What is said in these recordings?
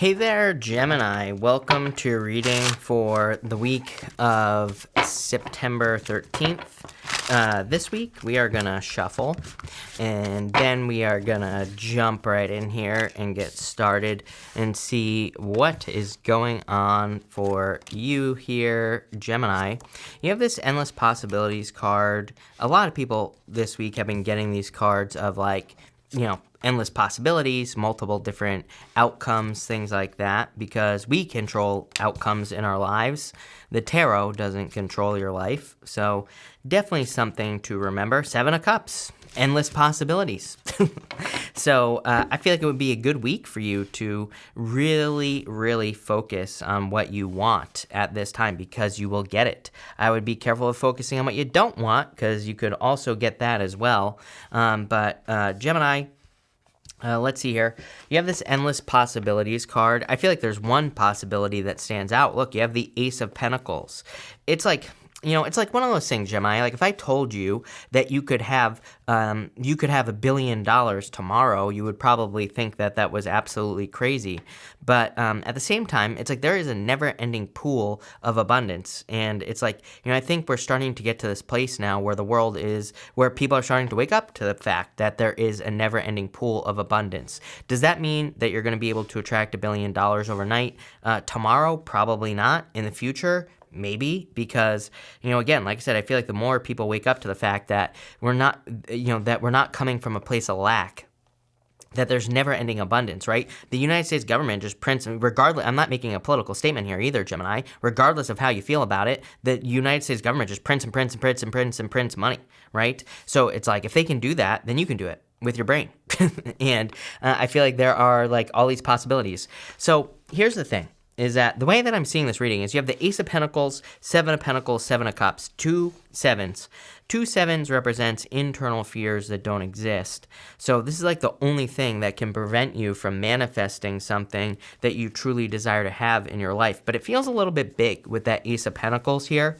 Hey there, Gemini. Welcome to your reading for the week of September 13th. This week we are going to shuffle, and then we are going to jump right in here and get started and see what is going on for you here, Gemini. You have this Endless Possibilities card. A lot of people this week have been getting these cards of endless possibilities, multiple different outcomes, things like that, because we control outcomes in our lives. The tarot doesn't control your life, so definitely something to remember. Seven of Cups, endless possibilities. So I feel like it would be a good week for you to really, really focus on what you want at this time, because you will get it. I would be careful of focusing on what you don't want, because you could also get that as well. But Gemini, let's see here. You have this Endless Possibilities card. I feel like there's one possibility that stands out. Look, you have the Ace of Pentacles. It's like, it's like one of those things, Gemini. Like if I told you that you could have $1 billion tomorrow, you would probably think that that was absolutely crazy. But at the same time, it's like there is a never-ending pool of abundance, and it's like I think we're starting to get to this place now where the world is, where people are starting to wake up to the fact that there is a never-ending pool of abundance. Does that mean that you're going to be able to attract $1 billion overnight? Tomorrow, probably not. In the future, maybe, because, again, like I said, I feel like the more people wake up to the fact that we're not coming from a place of lack, that there's never-ending abundance, right? The United States government just prints, regardless, I'm not making a political statement here either, Gemini, regardless of how you feel about it, the United States government just prints and prints and prints and prints and prints money, right? So it's like, if they can do that, then you can do it with your brain. And I feel like there are like all these possibilities. So here's the thing. Is that the way that I'm seeing this reading is you have the Ace of Pentacles, Seven of Pentacles, Seven of Cups, two sevens. Two sevens represents internal fears that don't exist. So this is like the only thing that can prevent you from manifesting something that you truly desire to have in your life. But it feels a little bit big with that Ace of Pentacles here.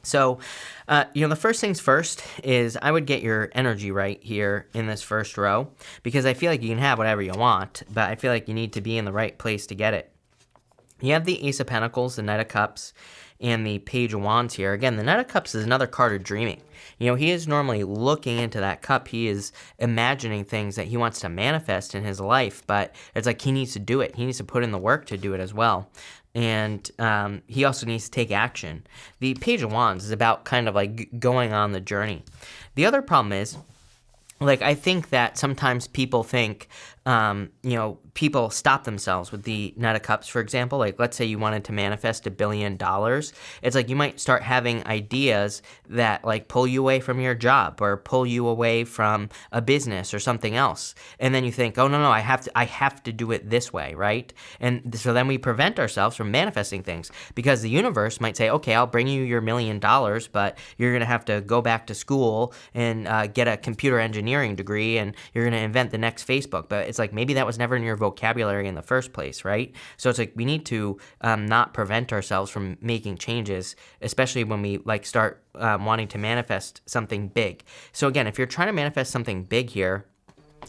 So, the first things first is I would get your energy right here in this first row, because I feel like you can have whatever you want, but I feel like you need to be in the right place to get it. You have the Ace of Pentacles, the Knight of Cups, and the Page of Wands here. Again, the Knight of Cups is another card of dreaming. He is normally looking into that cup. He is imagining things that he wants to manifest in his life, but it's like he needs to do it. He needs to put in the work to do it as well. And he also needs to take action. The Page of Wands is about kind of like going on the journey. The other problem is, I think that sometimes people think, people stop themselves with the Knight of Cups, for example. Like, let's say you wanted to manifest $1 billion. It's like you might start having ideas that, pull you away from your job or pull you away from a business or something else. And then you think, oh, no, I have to do it this way, right? And so then we prevent ourselves from manifesting things, because the universe might say, okay, I'll bring you your $1 million, but you're going to have to go back to school and get a computer engineering degree, and you're going to invent the next Facebook. But it's like maybe that was never in your vocabulary in the first place, right? So it's like we need to not prevent ourselves from making changes, especially when we start wanting to manifest something big. So again, if you're trying to manifest something big here,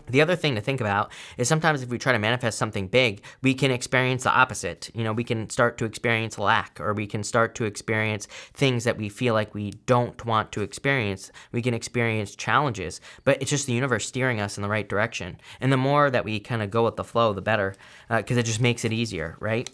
the other thing to think about is sometimes if we try to manifest something big, we can experience the opposite. We can start to experience lack, or we can start to experience things that we feel like we don't want to experience. We can experience challenges, but it's just the universe steering us in the right direction. And the more that we kind of go with the flow, the better, because it just makes it easier, right?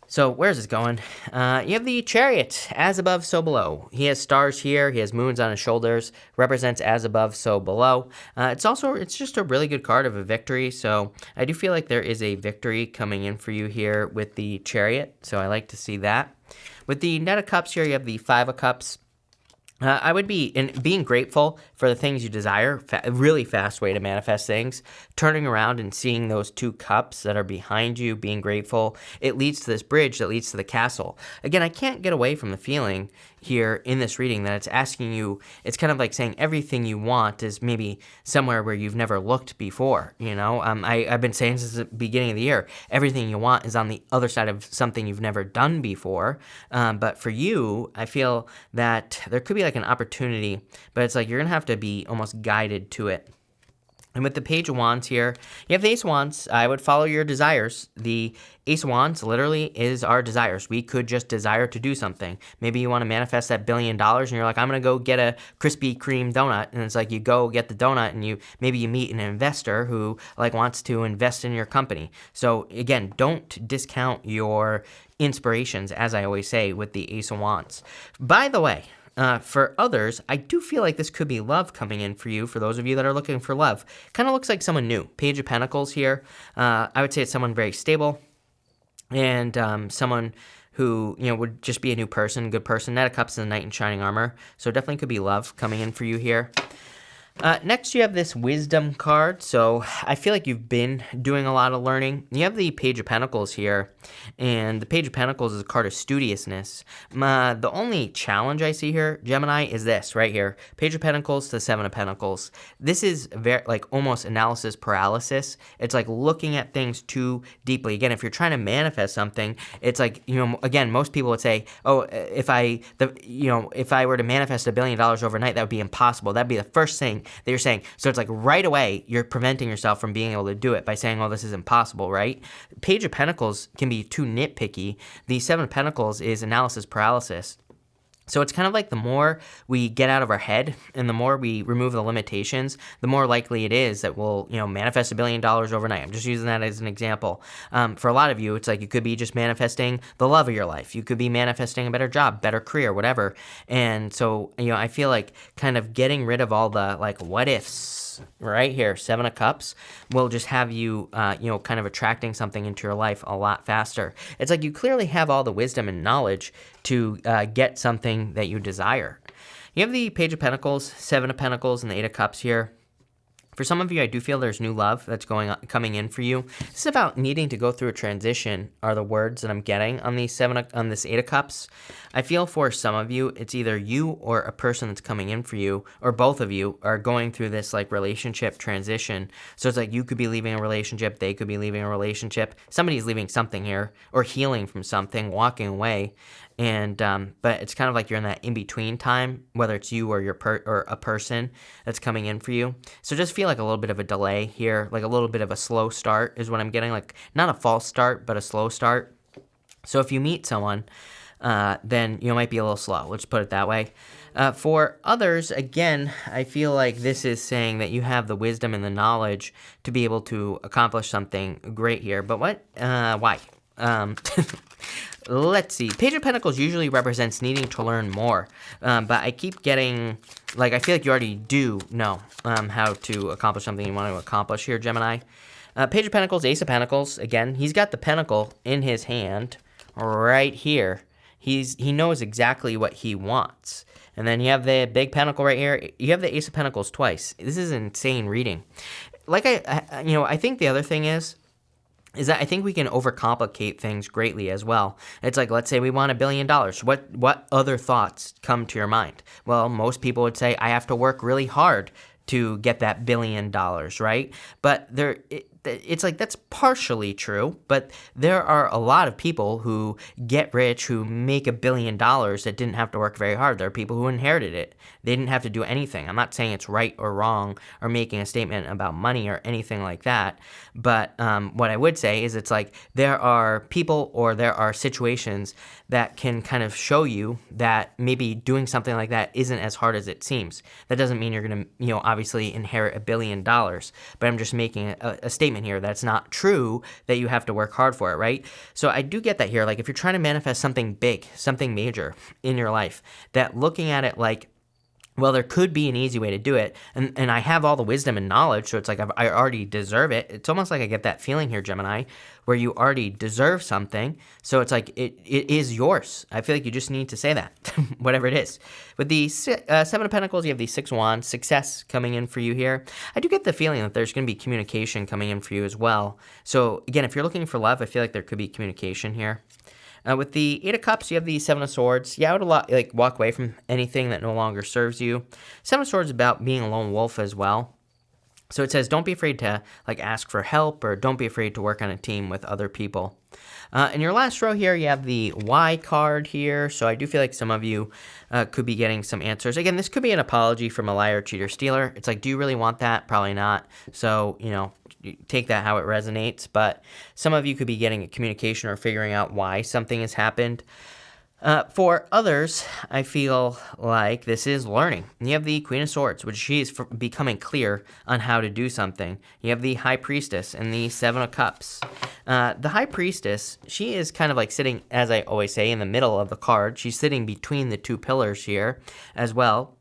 So where's this going? You have the Chariot, as above, so below. He has stars here. He has moons on his shoulders. Represents as above, so below. It's just a really good card of a victory. So I do feel like there is a victory coming in for you here with the Chariot. So I like to see that. With the Knight of Cups here, you have the Five of Cups. I would be being grateful for the things you desire, a really fast way to manifest things. Turning around and seeing those two cups that are behind you, being grateful, it leads to this bridge that leads to the castle. Again, I can't get away from the feeling here in this reading that it's asking you, it's kind of like saying everything you want is maybe somewhere where you've never looked before, I've been saying since the beginning of the year, everything you want is on the other side of something you've never done before, but for you, I feel that there could be an opportunity, but it's like you're going to have to be almost guided to it. And with the Page of Wands here, you have the Ace of Wands. I would follow your desires. The Ace of Wands literally is our desires. We could just desire to do something. Maybe you want to manifest that $1 billion and you're like, I'm going to go get a Krispy Kreme donut. And it's like you go get the donut and maybe you meet an investor who like wants to invest in your company. So again, don't discount your inspirations, as I always say, with the Ace of Wands. By the way, for others, I do feel like this could be love coming in for you, for those of you that are looking for love. Kind of looks like someone new. Page of Pentacles here. I would say it's someone very stable and someone who, would just be a new person, good person. Knight of Cups and the Knight in Shining Armor. So definitely could be love coming in for you here. Next, you have this Wisdom card. So I feel like you've been doing a lot of learning. You have the Page of Pentacles here, and the Page of Pentacles is a card of studiousness. The only challenge I see here, Gemini, is this right here. Page of Pentacles to Seven of Pentacles. This is very like almost analysis paralysis. It's like looking at things too deeply. Again, if you're trying to manifest something, it's like, again, most people would say, oh, if I were to manifest $1 billion overnight, that would be impossible. That'd be the first thing that you're saying. So it's like right away, you're preventing yourself from being able to do it by saying, oh, this is impossible, right? Page of Pentacles can be too nitpicky. The Seven of Pentacles is analysis paralysis. So it's kind of like the more we get out of our head and the more we remove the limitations, the more likely it is that we'll, manifest $1 billion overnight. I'm just using that as an example. For a lot of you, it's like you could be just manifesting the love of your life. You could be manifesting a better job, better career, whatever. And so, I feel like kind of getting rid of all the like what ifs right here, Seven of Cups, will just have you, kind of attracting something into your life a lot faster. It's like you clearly have all the wisdom and knowledge to get something that you desire. You have the Page of Pentacles, Seven of Pentacles, and the Eight of Cups here. For some of you, I do feel there's new love that's coming in for you. This is about needing to go through a transition, are the words that I'm getting on this Eight of Cups. I feel for some of you, it's either you or a person that's coming in for you, or both of you are going through this like relationship transition. So it's like you could be leaving a relationship, they could be leaving a relationship. Somebody's leaving something here, or healing from something, walking away. And but it's kind of like you're in that in-between time, whether it's you or or a person that's coming in for you. So just feel like a little bit of a delay here, like a little bit of a slow start is what I'm getting, like not a false start, but a slow start. So if you meet someone, then you might be a little slow. Let's put it that way. For others, again, I feel like this is saying that you have the wisdom and the knowledge to be able to accomplish something great here. But why? Let's see. Page of Pentacles usually represents needing to learn more, but I keep getting, like, I feel like you already do know how to accomplish something you want to accomplish here, Gemini. Page of Pentacles, Ace of Pentacles, again, he's got the pentacle in his hand right here. He knows exactly what he wants. And then you have the big pentacle right here. You have the Ace of Pentacles twice. This is insane reading. Like, I think the other thing is that I think we can overcomplicate things greatly as well. It's like, let's say we want $1 billion. What other thoughts come to your mind? Well, most people would say, I have to work really hard to get that $1 billion, right? But it's like that's partially true, but there are a lot of people who get rich, who make $1 billion that didn't have to work very hard. There are people who inherited it. They didn't have to do anything. I'm not saying it's right or wrong or making a statement about money or anything like that, but what I would say is it's like there are people or there are situations that can kind of show you that maybe doing something like that isn't as hard as it seems. That doesn't mean you're going to, obviously inherit $1 billion, but I'm just making a statement here that it's not true that you have to work hard for it, right? So I do get that here. Like if you're trying to manifest something big, something major in your life, that looking at it like, well, there could be an easy way to do it, and I have all the wisdom and knowledge, so it's like I already deserve it. It's almost like I get that feeling here, Gemini, where you already deserve something, so it's like it is yours. I feel like you just need to say that, whatever it is. With the Seven of Pentacles, you have the Six of Wands, success coming in for you here. I do get the feeling that there's going to be communication coming in for you as well. So again, if you're looking for love, I feel like there could be communication here. With the Eight of Cups, you have the Seven of Swords. Yeah, I would walk away from anything that no longer serves you. Seven of Swords is about being a lone wolf as well. So it says, don't be afraid to like ask for help, or don't be afraid to work on a team with other people. In your last row here, you have the Y card here. So I do feel like some of you could be getting some answers. Again, this could be an apology from a liar, cheater, stealer. It's like, do you really want that? Probably not. So, take that how it resonates. But some of you could be getting a communication or figuring out why something has happened. For others, I feel like this is learning. You have the Queen of Swords, which she is becoming clear on how to do something. You have the High Priestess and the Seven of Cups. The High Priestess, she is kind of like sitting, as I always say, in the middle of the card. She's sitting between the two pillars here as well.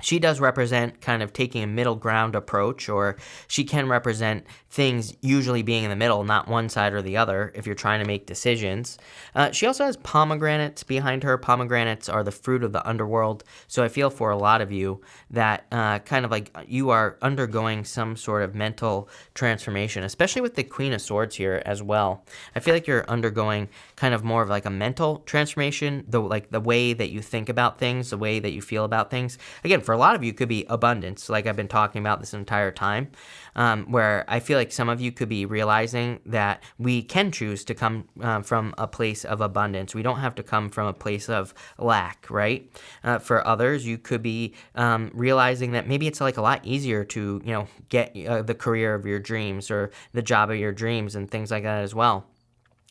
She does represent kind of taking a middle ground approach, or she can represent things usually being in the middle, not one side or the other, if you're trying to make decisions. She also has pomegranates behind her. Pomegranates are the fruit of the underworld. So I feel for a lot of you that kind of like you are undergoing some sort of mental transformation, especially with the Queen of Swords here as well. I feel like you're undergoing kind of more of like a mental transformation, the way that you think about things, the way that you feel about things. Again, for a lot of you, it could be abundance, like I've been talking about this entire time, where I feel like some of you could be realizing that we can choose to come from a place of abundance. We don't have to come from a place of lack, right? For others, you could be realizing that maybe it's like a lot easier to, get the career of your dreams or the job of your dreams and things like that as well.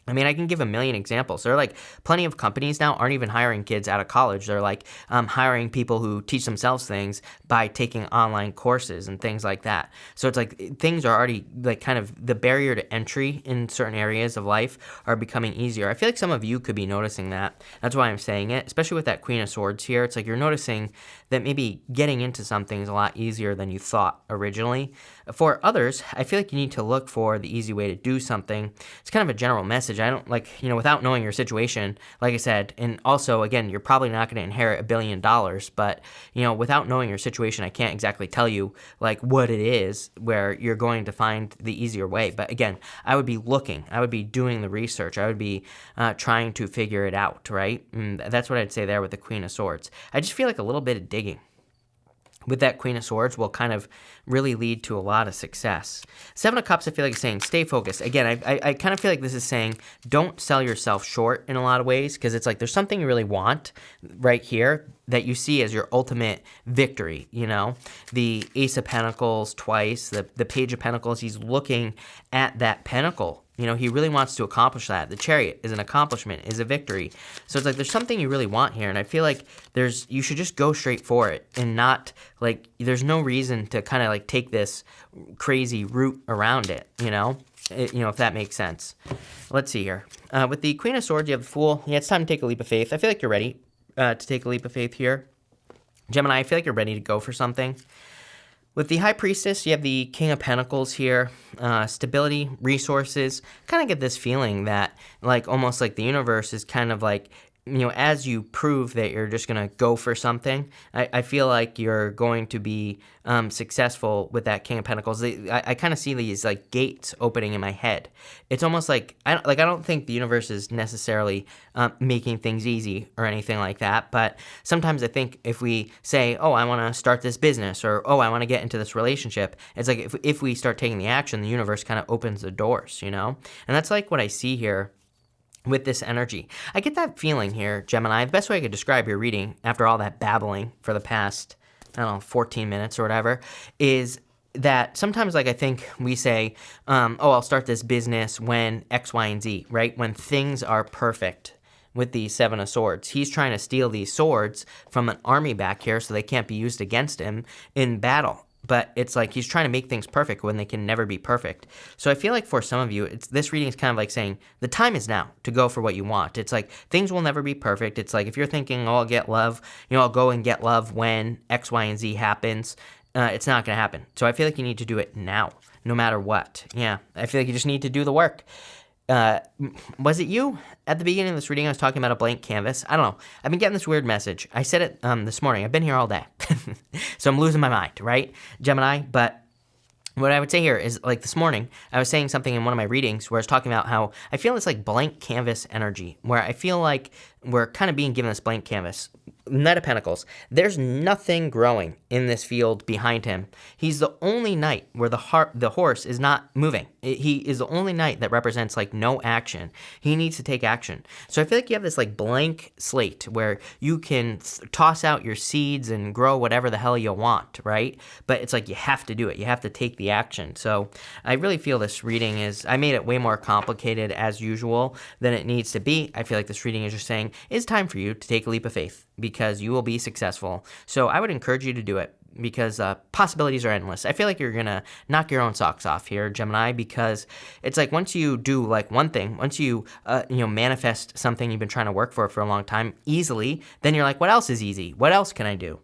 I mean, I can give a million examples. There are like plenty of companies now aren't even hiring kids out of college. They're like hiring people who teach themselves things by taking online courses and things like that. So it's like things are already like kind of the barrier to entry in certain areas of life are becoming easier. I feel like some of you could be noticing that. That's why I'm saying it, especially with that Queen of Swords here. It's like you're noticing that maybe getting into something is a lot easier than you thought originally. For others, I feel like you need to look for the easy way to do something. It's kind of a general message. I don't like, without knowing your situation, like I said, and also, again, you're probably not going to inherit $1 billion, but, without knowing your situation, I can't exactly tell you, like, what it is where you're going to find the easier way. But again, I would be looking, I would be doing the research, I would be trying to figure it out, right? And that's what I'd say there with the Queen of Swords. I just feel like a little bit of digging with that Queen of Swords will kind of really lead to a lot of success. Seven of Cups, I feel like is saying stay focused. Again, I kind of feel like this is saying don't sell yourself short in a lot of ways, because it's like there's something you really want right here that you see as your ultimate victory, The Ace of Pentacles twice, the Page of Pentacles, he's looking at that pentacle. He really wants to accomplish that. The Chariot is an accomplishment, is a victory. So it's like there's something you really want here, and I feel like you should just go straight for it and not, like, there's no reason to kind of, like, take this crazy route around it, if that makes sense. Let's see here. With the Queen of Swords, you have the Fool. Yeah, it's time to take a leap of faith. I feel like you're ready to take a leap of faith here. Gemini, I feel like you're ready to go for something. With the High Priestess, you have the King of Pentacles here, stability, resources. Kind of get this feeling that, like, almost like the universe is kind of like, as you prove that you're just going to go for something, I feel like you're going to be successful with that King of Pentacles. I kind of see these, like, gates opening in my head. It's almost like, I don't think the universe is necessarily making things easy or anything like that, but sometimes I think if we say, oh, I want to start this business, or, oh, I want to get into this relationship, it's like if we start taking the action, the universe kind of opens the doors, And that's like what I see here with this energy. I get that feeling here, Gemini. The best way I could describe your reading after all that babbling for the past, 14 minutes or whatever, is that sometimes, like, I think we say, I'll start this business when X, Y, and Z, right? When things are perfect. With the Seven of Swords, he's trying to steal these swords from an army back here so they can't be used against him in battle. But it's like he's trying to make things perfect when they can never be perfect. So I feel like for some of you, this reading is kind of like saying the time is now to go for what you want. It's like things will never be perfect. It's like if you're thinking, oh, I'll get love, I'll go and get love when X, Y, and Z happens. It's not going to happen. So I feel like you need to do it now, no matter what. Yeah, I feel like you just need to do the work. Was it you at the beginning of this reading? I was talking about a blank canvas. I don't know. I've been getting this weird message. I said it this morning. I've been here all day. So I'm losing my mind, right, Gemini? But what I would say here is, like, this morning, I was saying something in one of my readings where I was talking about how I feel this, like, blank canvas energy, where I feel like we're kind of being given this blank canvas. Knight of Pentacles. There's nothing growing in this field behind him. He's the only knight where the horse is not moving. He is the only knight that represents like no action. He needs to take action. So I feel like you have this like blank slate where you can toss out your seeds and grow whatever the hell you want, right? But it's like you have to do it. You have to take the action. So I really feel this reading I made it way more complicated as usual than it needs to be. I feel like this reading is just saying it's time for you to take a leap of faith, because you will be successful. So I would encourage you to do it, because possibilities are endless. I feel like you're going to knock your own socks off here, Gemini, because it's like once you do like one thing, once you manifest something you've been trying to work for a long time easily, then you're like, what else is easy? What else can I do?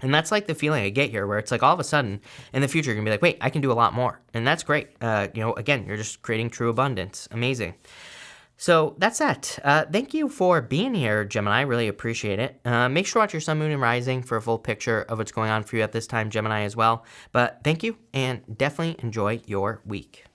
And that's like the feeling I get here, where it's like all of a sudden in the future, you're going to be like, wait, I can do a lot more. And that's great. Again, you're just creating true abundance. Amazing. So that's that. Thank you for being here, Gemini. I really appreciate it. Make sure to watch your sun, moon, and rising for a full picture of what's going on for you at this time, Gemini, as well. But thank you, and definitely enjoy your week.